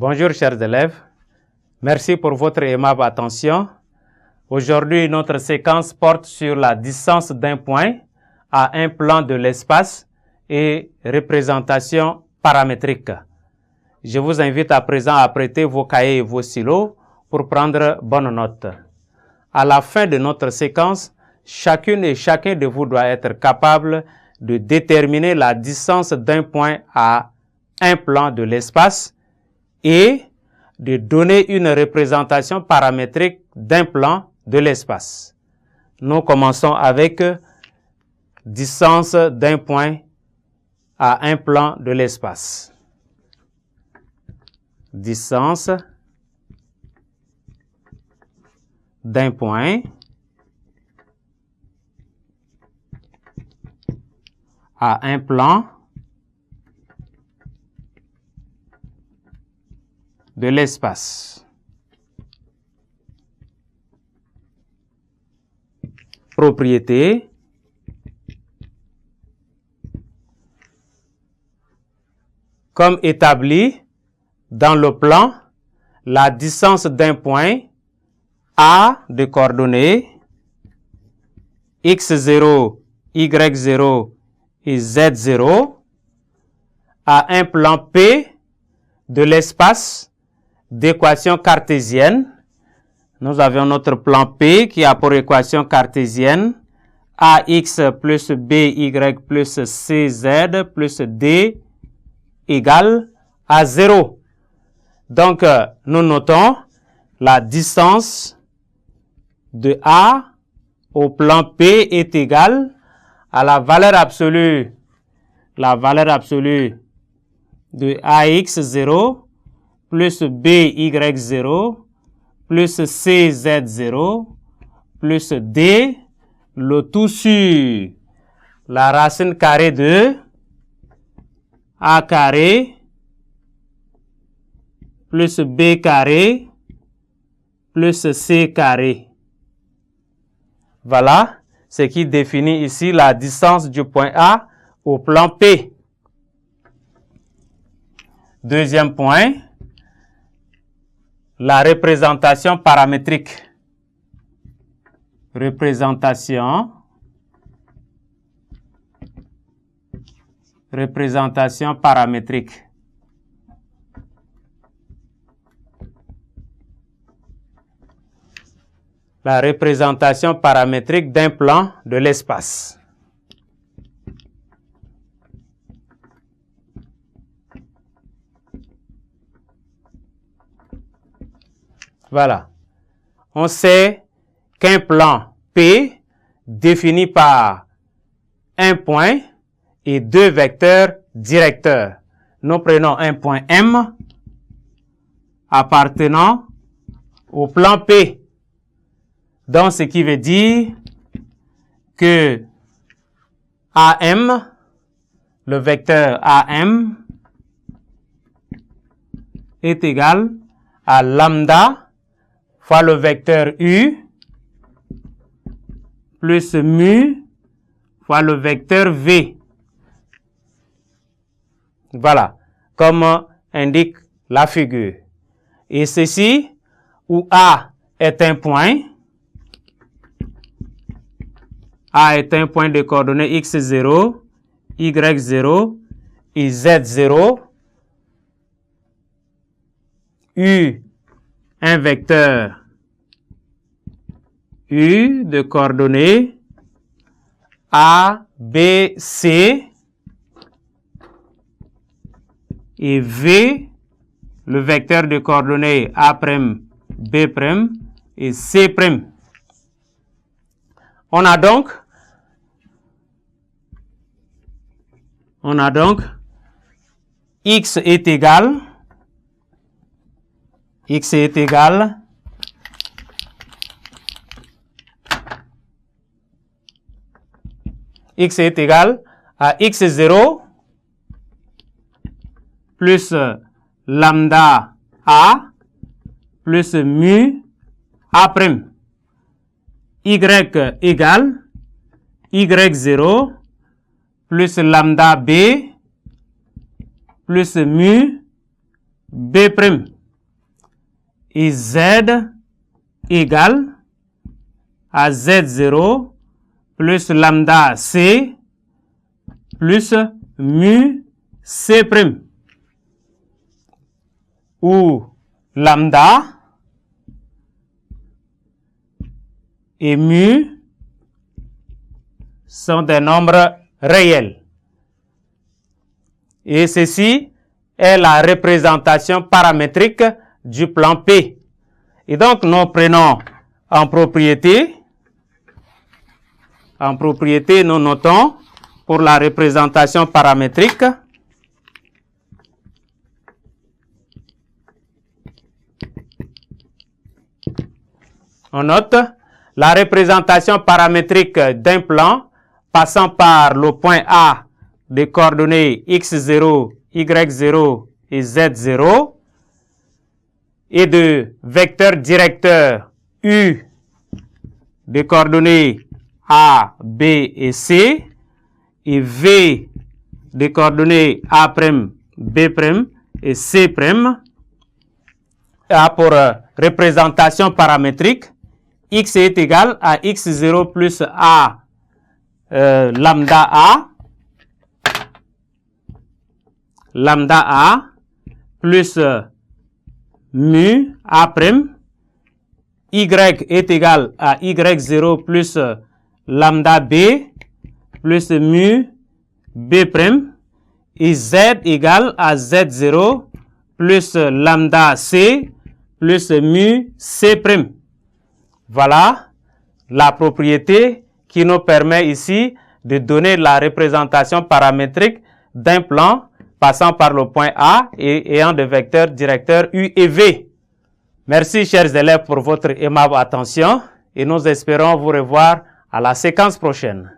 Bonjour chers élèves, merci pour votre aimable attention. Aujourd'hui, notre séquence porte sur la distance d'un point à un plan de l'espace et représentation paramétrique. Je vous invite à présent à prêter vos cahiers et vos stylos pour prendre bonne note. À la fin de notre séquence, chacune et chacun de vous doit être capable de déterminer la distance d'un point à un plan de l'espace et de donner une représentation paramétrique d'un plan de l'espace. Nous commençons avec distance d'un point à un plan de l'espace. Distance d'un point à un plan de l'espace. Propriété. Comme établi dans le plan, la distance d'un point A de coordonnées x0, y0 et z0 à un plan P de l'espace d'équation cartésienne. Nous avons notre plan P qui a pour équation cartésienne ax plus by plus cz plus d égale à 0. Donc, nous notons la distance de A au plan P est égale à la valeur absolue de ax0 plus by0 plus cz0 plus d, le tout sur la racine carrée de a carré plus b carré plus c carré. Voilà ce qui définit ici la distance du point A au plan P. Deuxième point, la représentation paramétrique. Représentation paramétrique. La représentation paramétrique d'un plan de l'espace. Voilà. On sait qu'un plan P défini par un point et deux vecteurs directeurs. Nous prenons un point M appartenant au plan P. Donc, ce qui veut dire que AM, le vecteur AM, est égal à lambda fois le vecteur U plus mu fois le vecteur V. Voilà, comme indique la figure. Et ceci, où A est un point de coordonnées x0, y0 et z0, U un vecteur U de coordonnées A, B, C et V, le vecteur de coordonnées A', B' et C'. On a donc X est égal à x0 plus lambda A plus mu A'. Y égale y0 plus lambda B plus mu B'. et Z égale à Z0 plus lambda C plus mu C', où lambda et mu sont des nombres réels. Et ceci est la représentation paramétrique du plan P. Et donc, nous prenons en propriété, nous notons pour la représentation paramétrique on note la représentation paramétrique d'un plan passant par le point A des coordonnées x0, y0 et z0 et de vecteurs directeurs U des coordonnées A, B et C et V des coordonnées A', B' et C'. A pour représentation paramétrique, x est égal à x0 plus A lambda A plus mu A', y est égal à y0 plus lambda B plus mu B' et z égale à z0 plus lambda C plus mu C'. Voilà la propriété qui nous permet ici de donner la représentation paramétrique d'un plan passant par le point A et ayant des vecteurs directeurs U et V. Merci chers élèves pour votre aimable attention et nous espérons vous revoir à la séquence prochaine.